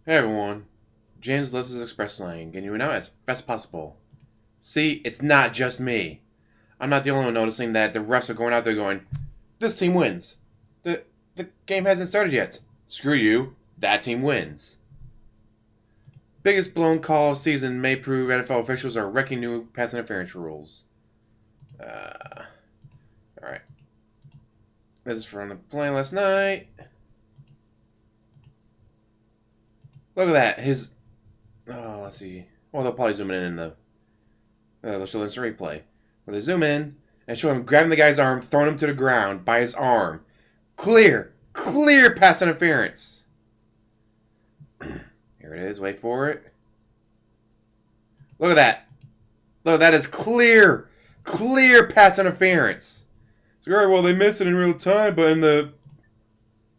Hey everyone, James Liz's Express Lane, getting you out as best as possible. See, it's not just me. I'm not the only one noticing that the refs are going out there going, this team wins. The game hasn't started yet. Screw you, that team wins. Biggest blown call of season may prove NFL officials are wrecking new pass interference rules. Alright. This is from the play last night. Look at that. Let's see. Well, they'll probably zoom in the... they'll show this replay. Where they zoom in and show him grabbing the guy's arm, throwing him to the ground by his arm. Clear! Clear pass interference! Here it is. Wait for it. Look at that. Look, that is clear! Clear pass interference! So, alright, well, they missed it in real time, but in the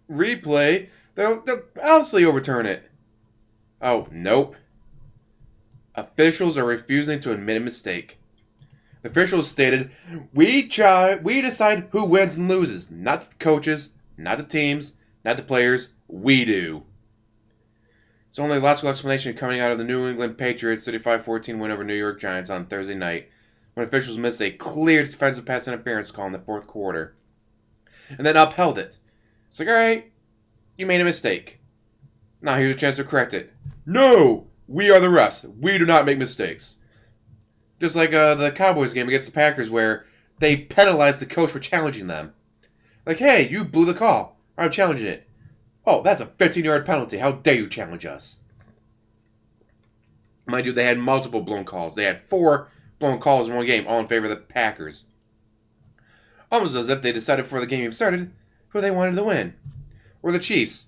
replay, they'll obviously overturn it. Oh, nope. Officials are refusing to admit a mistake. The officials stated, we decide who wins and loses. Not the coaches, not the teams, not the players. We do. It's only a logical explanation coming out of the New England Patriots 35-14 win over New York Giants on Thursday night, when officials missed a clear defensive pass interference call in the fourth quarter. And then upheld it. It's like, alright, you made a mistake. Now here's a chance to correct it. No! We are the refs. We do not make mistakes. Just like the Cowboys game against the Packers where they penalized the coach for challenging them. Like, hey, you blew the call. I'm challenging it. Oh, that's a 15-yard penalty. How dare you challenge us? Mind you, they had multiple blown calls. They had 4 blown calls in one game, all in favor of the Packers. Almost as if they decided before the game even started who they wanted to win. Or the Chiefs.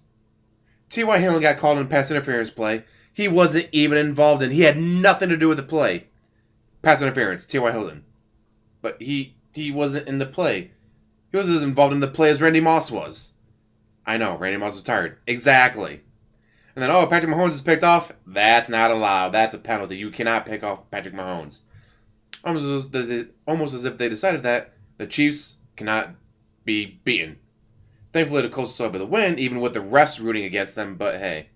T.Y. Hilton got called in a pass interference play. He wasn't even involved in. He had nothing to do with the play. Pass interference, T.Y. Hilton. But he wasn't in the play. He was as involved in the play as Randy Moss was. I know, Randy Moss was tired. Exactly. And then, Patrick Mahomes is picked off. That's not allowed. That's a penalty. You cannot pick off Patrick Mahomes. Almost as if they decided that the Chiefs cannot be beaten. Thankfully, the Colts saw by the win, even with the refs rooting against them, but hey.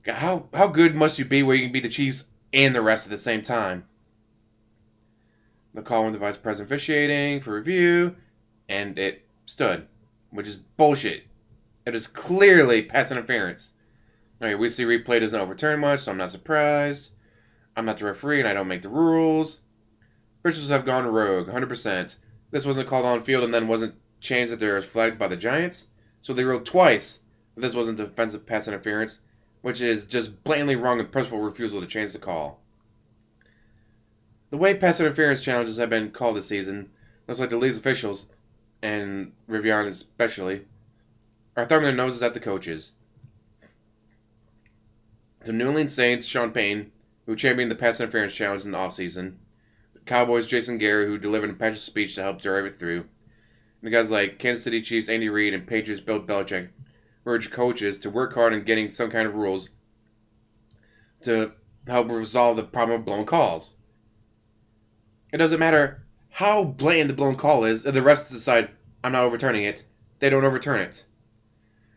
How good must you be where you can beat the Chiefs and the refs at the same time? The call went to Vice President officiating for review, and it stood, which is bullshit. It is clearly pass interference. Okay, we see replay doesn't overturn much, so I'm not surprised. I'm not the referee, and I don't make the rules. Officials have gone rogue, 100%. This wasn't called on field and then wasn't changed that there was flagged by the Giants, so they ruled twice that this wasn't defensive pass interference, which is just blatantly wrong and purposeful refusal to change the call. The way pass interference challenges have been called this season, looks like the league's officials, and Rivian especially, are thumbing their noses at the coaches. The New Orleans Saints, Sean Payton, who championed the pass interference challenge in the offseason, the Cowboys, Jason Garrett, who delivered an impassioned speech to help drive it through, and guys like Kansas City Chiefs, Andy Reid, and Patriots, Bill Belichick, urge coaches to work hard in getting some kind of rules to help resolve the problem of blown calls. It doesn't matter how blatant the blown call is, if the refs decide, I'm not overturning it, they don't overturn it.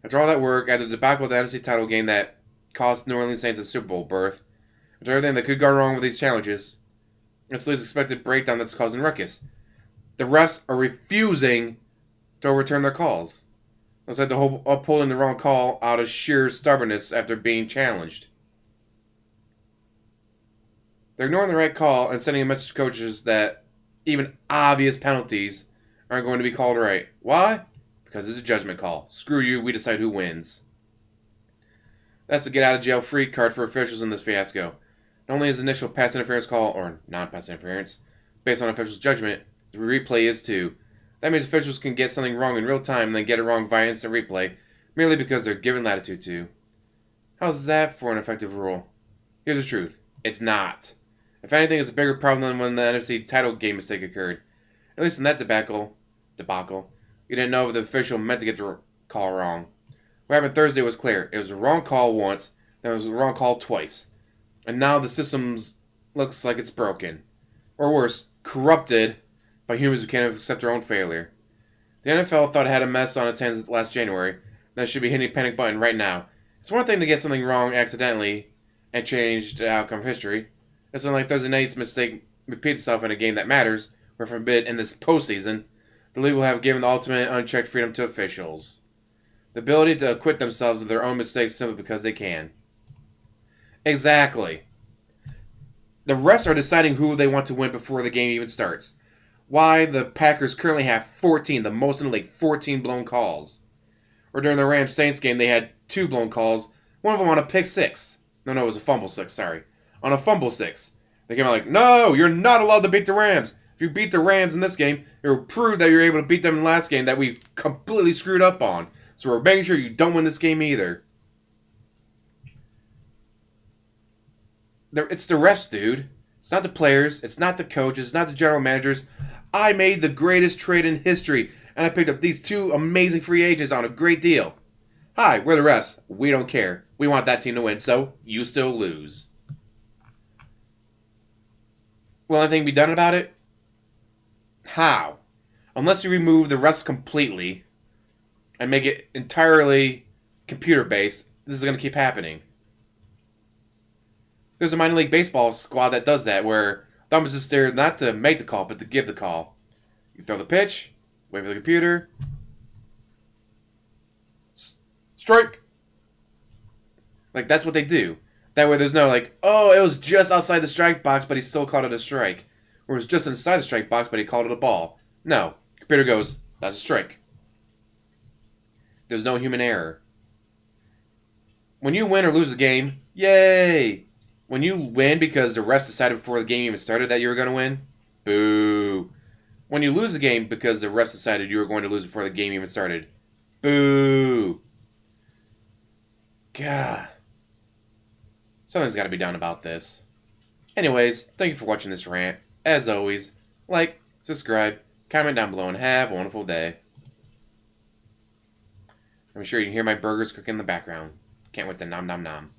After all that work, after the debacle of the NFC title game that cost New Orleans Saints a Super Bowl berth, after everything that could go wrong with these challenges, this league's expected breakdown that's causing ruckus. The refs are refusing to overturn their calls. Looks like they're upholding the wrong call out of sheer stubbornness after being challenged. They're ignoring the right call and sending a message to coaches that even obvious penalties aren't going to be called right. Why? Because it's a judgment call. Screw you, we decide who wins. That's the get-out-of-jail-free card for officials in this fiasco. Not only is the initial pass interference call, or non-pass interference, based on officials' judgment, the replay is too. That means officials can get something wrong in real time and then get it wrong via instant replay, merely because they're given latitude to. How's that for an effective rule? Here's the truth. It's not. If anything, it's a bigger problem than when the NFC title game mistake occurred. At least in that debacle, you didn't know if the official meant to get the call wrong. What happened Thursday was clear. It was a wrong call once, then it was a wrong call twice. And now the system looks like it's broken. Or worse, corrupted by humans who can't accept their own failure. The NFL thought it had a mess on its hands last January, and it should be hitting a panic button right now. It's one thing to get something wrong accidentally and change the outcome of history. It's not like Thursday night's mistake repeats itself in a game that matters, or forbid in this postseason. The league will have given the ultimate unchecked freedom to officials. The ability to acquit themselves of their own mistakes simply because they can. Exactly. The refs are deciding who they want to win before the game even starts. Why the Packers currently have 14, the most in the league, 14 blown calls. Or during the Rams-Saints game, they had 2 blown calls, one of them on a pick 6. No, it was a fumble 6, sorry. On a fumble 6. They came out like, no, you're not allowed to beat the Rams. If you beat the Rams in this game, it will prove that you're able to beat them in the last game that we completely screwed up on. So we're making sure you don't win this game either. It's the refs, dude. It's not the players. It's not the coaches. It's not the general managers. I made the greatest trade in history, and I picked up these 2 amazing free agents on a great deal. Hi, we're the refs. We don't care. We want that team to win, so you still lose. Will anything be done about it? How? Unless you remove the refs completely and make it entirely computer-based, this is going to keep happening. There's a minor league baseball squad that does that, where the umpire is there not to make the call, but to give the call. You throw the pitch, wait for the computer, strike. Like, that's what they do. That way there's no, like, oh, it was just outside the strike box, but he still called it a strike. Or it was just inside the strike box, but he called it a ball. No. Computer goes, that's a strike. There's no human error. When you win or lose the game, yay! When you win because the refs decided before the game even started that you were going to win, boo. When you lose the game because the refs decided you were going to lose before the game even started, boo. God. Something's got to be done about this. Anyways, thank you for watching this rant. As always, like, subscribe, comment down below, and have a wonderful day. I'm sure you can hear my burgers cooking in the background. Can't wait to nom nom nom.